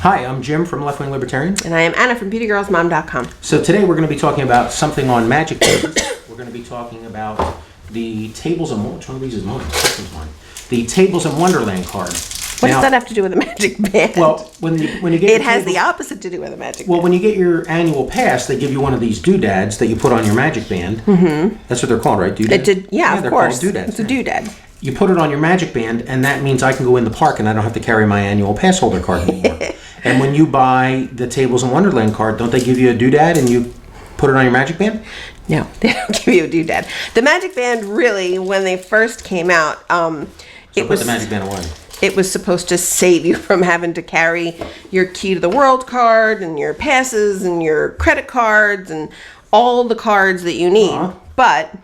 Hi, I'm Jim from Left Wing Libertarian. And I am Anna from BeautyGirlsMom.com. So today we're going to be talking about something on Magic Tables. We're going to be talking about the Tables and Which one of these is mine? This one's mine. The Tables in Wonderland card. What does that have to do with a Magic Band? Well, when you get it has the opposite to do with a Magic Band. Well, when you get your annual pass, they give you one of these doodads that you put on your Magic Band. Mm-hmm. That's what they're called, right? Doodads? Of course. Doodads. It's a doodad. You put it on your Magic Band, and that means I can go in the park and I don't have to carry my annual pass holder card anymore. And when you buy the Tables in Wonderland card, don't they give you a doodad and you put it on your Magic Band? No, they don't give you a doodad. The Magic Band, really, when they first came out, put the Magic Band away. It was supposed to save you from having to carry your Key to the World card and your passes and your credit cards and all the cards that you need. Uh-huh. But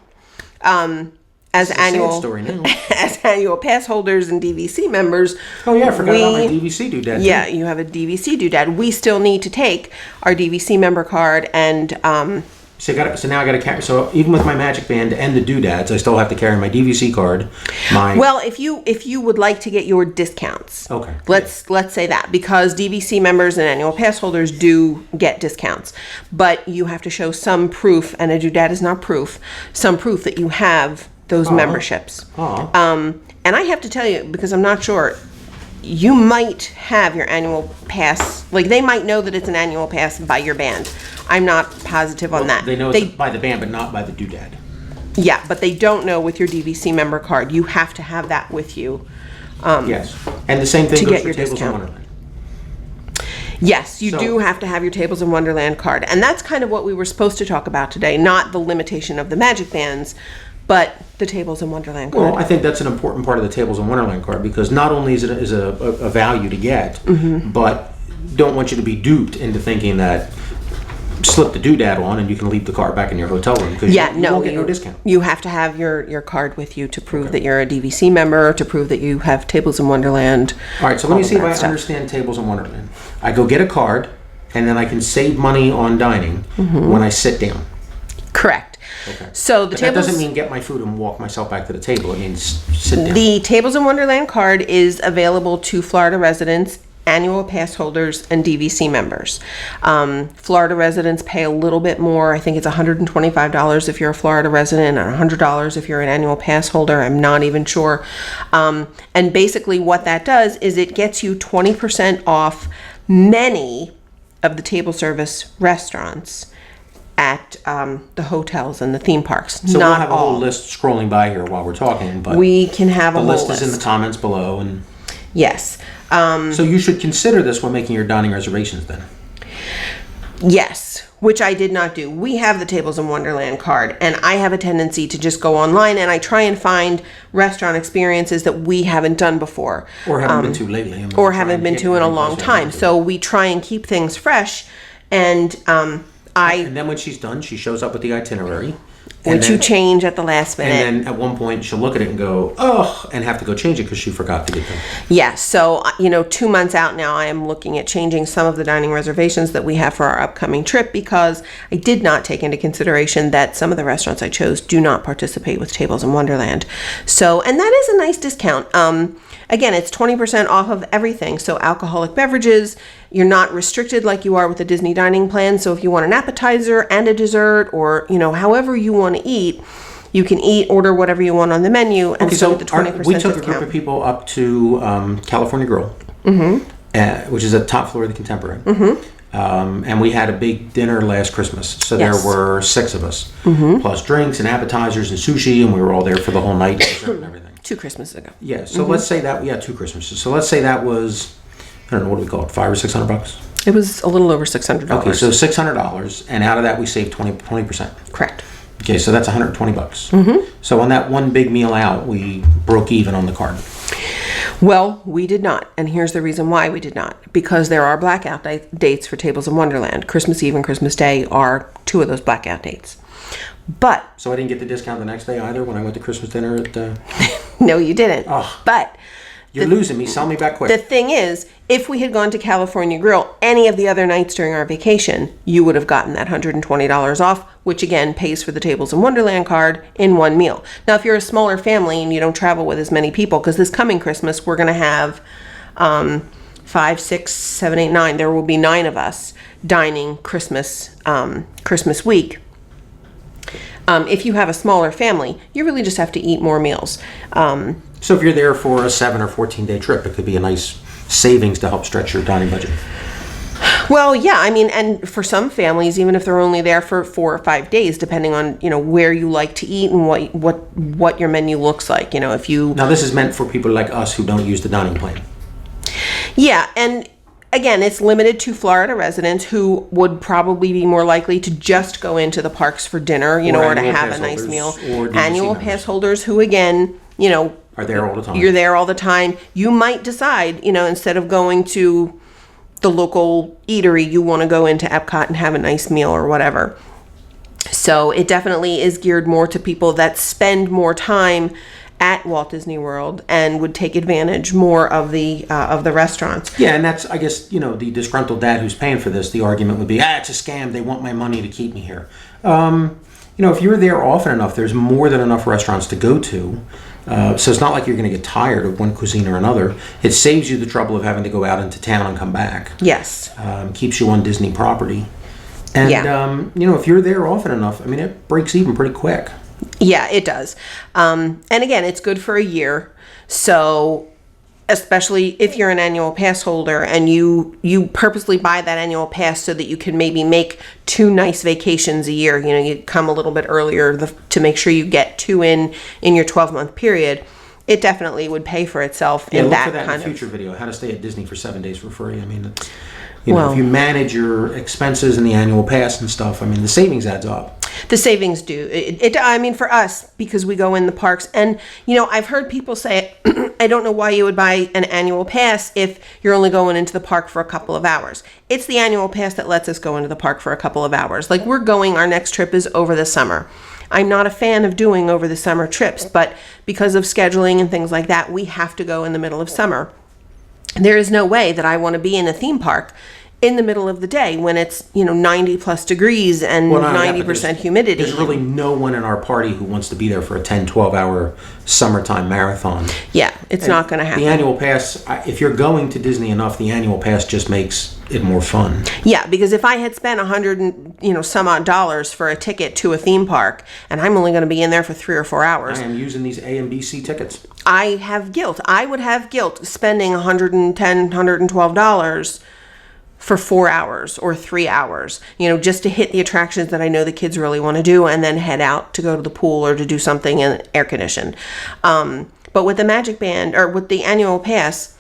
as annual pass holders and DVC members, oh yeah, I forgot about my DVC doodad. Yeah, you have a DVC doodad. We still need to take our DVC member card and So now I got to carry. So even with my Magic Band and the doodads, I still have to carry my DVC card. Well, if you would like to get your discounts, okay. Let's say that, because DVC members and annual pass holders do get discounts, but you have to show some proof, and a doodad is not proof. Some proof that you have those memberships. And I have to tell you, because I'm not sure. You might have your annual pass, like they might know that it's an annual pass by your band. I'm not positive on that. They know it's by the band, but not by the doodad. Yeah, but they don't know with your DVC member card. You have to have that with you. Yes, and the same thing goes for Tables in Wonderland. Yes, you do have to have your Tables in Wonderland card. And that's kind of what we were supposed to talk about today, not the limitation of the Magic Bands, but the Tables in Wonderland card. Well, I think that's an important part of the Tables in Wonderland card, because not only is it a value to get, mm-hmm. but don't want you to be duped into thinking that slip the doodad on and you can leave the card back in your hotel room, because you won't get no discount. You have to have your card with you to prove that you're a DVC member, to prove that you have Tables in Wonderland. All right, so let me see if I understand Tables in Wonderland. I go get a card, and then I can save money on dining mm-hmm. when I sit down. Correct. Okay. So that doesn't mean get my food and walk myself back to the table. It means sit down. The Tables in Wonderland card is available to Florida residents, annual pass holders, and DVC members. Florida residents pay a little bit more. I think it's $125 if you're a Florida resident and $100 if you're an annual pass holder. I'm not even sure. And basically what that does is it gets you 20% off many of the table service restaurants at the hotels and the theme parks. So we'll have a whole list scrolling by here while we're talking, but we can have a whole list. The list is in the comments below, and yes. So you should consider this when making your dining reservations then. Yes, which I did not do. We have the Tables in Wonderland card, and I have a tendency to just go online and I try and find restaurant experiences that we haven't done before. Or haven't been to lately. Or haven't been to in a long time. So we try and keep things fresh, and and then when she's done, she shows up with the itinerary. Which you change at the last minute. And then at one point, she'll look at it and go, oh, and have to go change it because she forgot to get them. Yeah, so, 2 months out now, I am looking at changing some of the dining reservations that we have for our upcoming trip, because I did not take into consideration that some of the restaurants I chose do not participate with Tables in Wonderland. So, and that is a nice discount. Again, it's 20% off of everything. So alcoholic beverages, you're not restricted like you are with the Disney dining plan. So if you want an appetizer and a dessert, or, however you want to eat, you can order whatever you want on the menu, and so the 20% discount. We took a group of people up to California Grill, mm-hmm. Which is at the top floor of the Contemporary. Mm-hmm. And we had a big dinner last Christmas. So there were 6 of us, mm-hmm. plus drinks and appetizers and sushi, and we were all there for the whole night and everything. 2 Christmases ago. Yeah, so let's say that, 2 Christmases. So let's say that was, I don't know, what do we call it, $500 or $600? It was a little over $600. Okay, so $600, and out of that we saved 20%. Correct. Okay, so that's $120. Mm-hmm. So on that one big meal out, we broke even on the card. Well, we did not, and here's the reason why we did not. Because there are blackout dates for Tables in Wonderland. Christmas Eve and Christmas Day are 2 of those blackout dates. But so I didn't get the discount the next day either when I went to Christmas dinner at No, you didn't. Oh, but you're losing me. Sell me back quick. The thing is, if we had gone to California Grill any of the other nights during our vacation, you would have gotten that $120 off, which again pays for the Tables in Wonderland card in one meal. Now, if you're a smaller family and you don't travel with as many people, because this coming Christmas we're going to have 5, 6, 7, 8, 9. There will be 9 of us dining Christmas week. If you have a smaller family, you really just have to eat more meals. So if you're there for a 7 or 14-day trip, it could be a nice savings to help stretch your dining budget. Well, yeah, I mean, and for some families, even if they're only there for 4 or 5 days, depending on, where you like to eat and what your menu looks like, if you... Now, this is meant for people like us who don't use the dining plan. Yeah, and again, it's limited to Florida residents who would probably be more likely to just go into the parks for dinner, or to have a nice meal. Annual pass holders who, again, are there all the time. You're there all the time. You might decide, instead of going to the local eatery, you want to go into Epcot and have a nice meal or whatever. So it definitely is geared more to people that spend more time at Walt Disney World and would take advantage more of the restaurants. Yeah, and that's, I guess, the disgruntled dad who's paying for this, the argument would be, it's a scam. They want my money to keep me here. If you're there often enough, there's more than enough restaurants to go to. So it's not like you're going to get tired of one cuisine or another. It saves you the trouble of having to go out into town and come back. Yes. Keeps you on Disney property. And, if you're there often enough, it breaks even pretty quick. Yeah, it does. And again, it's good for a year. So especially if you're an annual pass holder and you purposely buy that annual pass so that you can maybe make 2 nice vacations a year. You come a little bit earlier to make sure you get 2 in your 12-month period. It definitely would pay for itself in that kind of... look for that in a future video, how to stay at Disney for 7 days for free. It's, if you manage your expenses and the annual pass and stuff, the savings adds up. The savings do. For us, because we go in the parks, and, I've heard people say, I don't know why you would buy an annual pass if you're only going into the park for a couple of hours. It's the annual pass that lets us go into the park for a couple of hours. Like, our next trip is over the summer. I'm not a fan of doing over the summer trips, but because of scheduling and things like that, we have to go in the middle of summer. There is no way that I want to be in a theme park in the middle of the day when it's 90 plus degrees and 90% humidity. There's really no one in our party who wants to be there for a 10-12 hour summertime marathon. Yeah, it's not going to happen. The annual pass, if you're going to Disney enough, the annual pass just makes it more fun. Yeah, because if I had spent $100 and some odd dollars for a ticket to a theme park and I'm only going to be in there for 3 or 4 hours, I am using these A and B C tickets. I have guilt. I would have guilt spending $110, $112 for 4 hours or 3 hours, just to hit the attractions that I know the kids really want to do and then head out to go to the pool or to do something in air conditioned. But with the Magic Band or with the annual pass,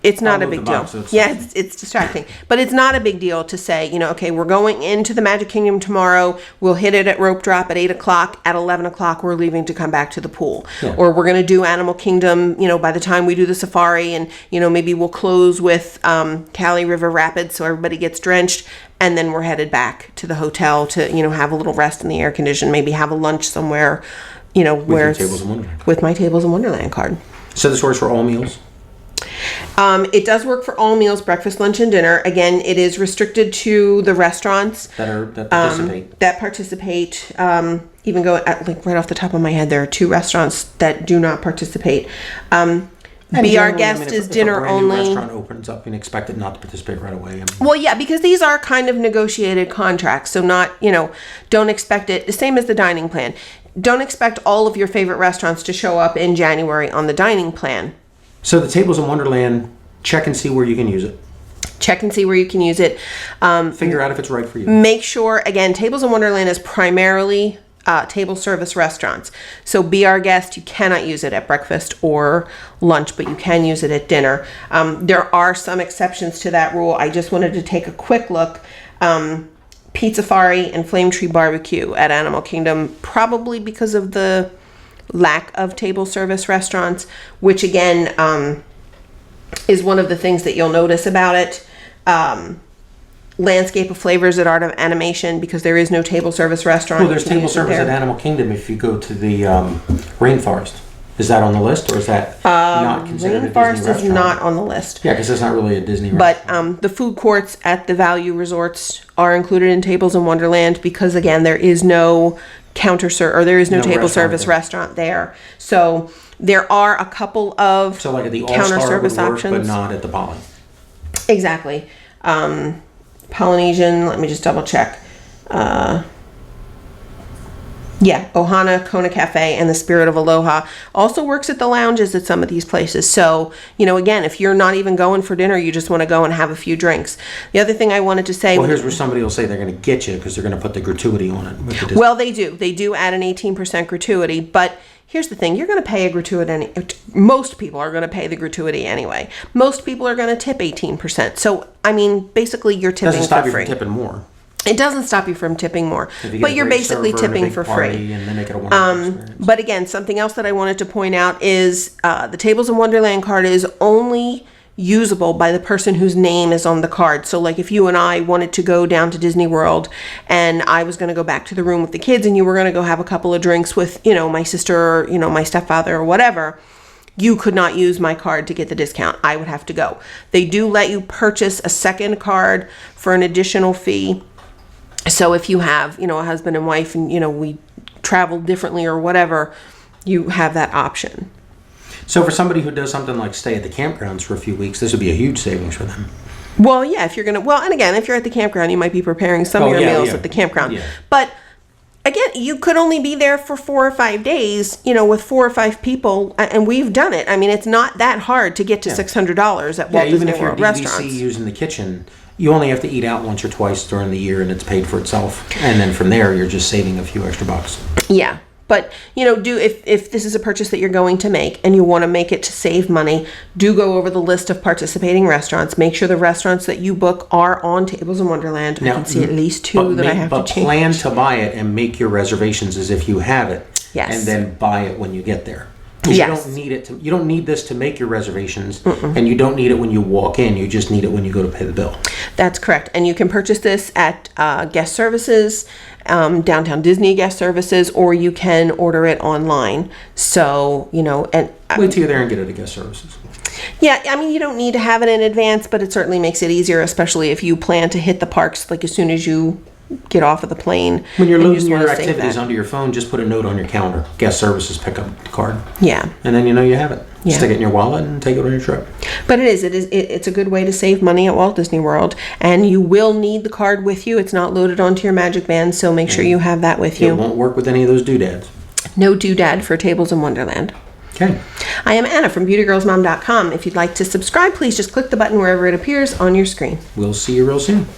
it's not a big deal. Yeah, it's distracting. But it's not a big deal to say, okay, we're going into the Magic Kingdom tomorrow. We'll hit it at rope drop at 8 o'clock. At 11 o'clock, we're leaving to come back to the pool. Yeah. Or we're going to do Animal Kingdom, by the time we do the safari. And, maybe we'll close with Cali River Rapids so everybody gets drenched. And then we're headed back to the hotel to, have a little rest in the air condition. Maybe have a lunch somewhere, where with my Tables in Wonderland card. So this works for all meals? It does work for all meals, breakfast, lunch, and dinner. Again, it is restricted to the restaurants that participate. Even go at right off the top of my head, there are 2 restaurants that do not participate. Be Our Guest is dinner only. If a restaurant opens up and expect it not to participate right away. Well, yeah, because these are kind of negotiated contracts, so not don't expect it. The same as the dining plan. Don't expect all of your favorite restaurants to show up in January on the dining plan. So the Tables in Wonderland, check and see where you can use it. Check and see where you can use it. Figure out if it's right for you. Make sure, again, Tables in Wonderland is primarily table service restaurants. So Be Our Guest, you cannot use it at breakfast or lunch, but you can use it at dinner. There are some exceptions to that rule. I just wanted to take a quick look. Pizza Safari and Flame Tree Barbecue at Animal Kingdom, probably because of the lack of table service restaurants, which again is one of the things that you'll notice about it. Landscape of Flavors at Art of Animation, because there is no table service restaurant. Well, there's table service at Animal Kingdom if you go to the Rainforest. Is that on the list, or is that not considered a Disney restaurant? Rainforest is not on the list. Yeah, because it's not really a Disney restaurant. But the food courts at the value resorts are included in Tables in Wonderland because, again, there is no there is no table service restaurant there. So there are a couple of so like at the counter All-Star service would work, options, but not at the Poly. Exactly. Polynesian, let me just double check. Ohana, Kona Cafe, and the Spirit of Aloha also works at the lounges at some of these places. So, again, if you're not even going for dinner, you just want to go and have a few drinks. The other thing I wanted to say... Well, here's where somebody will say they're going to get you because they're going to put the gratuity on it. Well, they do. They do add an 18% gratuity, but here's the thing. You're going to pay a gratuity. Most people are going to pay the gratuity anyway. Most people are going to tip 18%. So, basically, you're tipping for free. Doesn't stop you from tipping more. It doesn't stop you from tipping more, but you're basically tipping for free. And then make it a wonderful experience. But again, something else that I wanted to point out is the Tables in Wonderland card is only usable by the person whose name is on the card. So like if you and I wanted to go down to Disney World and I was going to go back to the room with the kids and you were going to go have a couple of drinks with, my sister or, my stepfather or whatever, you could not use my card to get the discount. I would have to go. They do let you purchase a second card for an additional fee. So if you have, a husband and wife and, we travel differently or whatever, you have that option. So for somebody who does something like stay at the campgrounds for a few weeks, this would be a huge savings for them. Well, yeah, if you're going to, and again, if you're at the campground, you might be preparing some of your meals at the campground. Yeah. But again, you could only be there for 4 or 5 days, with 4 or 5 people, and we've done it. It's not that hard to get to $600 at Walt Disney World restaurants. Even if you're DVC using the kitchen, you only have to eat out once or twice during the year and it's paid for itself. And then from there, you're just saving a few extra bucks. Yeah. But, if this is a purchase that you're going to make and you want to make it to save money, do go over the list of participating restaurants. Make sure the restaurants that you book are on Tables in Wonderland. Now, I can see at least 2 that I have to change. But plan to buy it and make your reservations as if you have it. Yes. And then buy it when you get there. Because you don't need it you don't need this to make your reservations, and you don't need it when you walk in. You just need it when you go to pay the bill. That's correct. And you can purchase this at guest services, Downtown Disney guest services, or you can order it online. So, and wait till you're there and get it at guest services. Yeah, you don't need to have it in advance, but it certainly makes it easier, especially if you plan to hit the parks like as soon as you get off of the plane. When you're loading your activities onto your phone, just put a note on your calendar. Guest services, pick up the card. Yeah. And then you have it. Yeah. Stick it in your wallet and take it on your trip. But it's a good way to save money at Walt Disney World, and you will need the card with you. It's not loaded onto your Magic Band, so make sure you have that with you. It won't work with any of those doodads. No doodad for Tables in Wonderland. Okay. I am Anna from BeautyGirlsMom.com. If you'd like to subscribe, please just click the button wherever it appears on your screen. We'll see you real soon.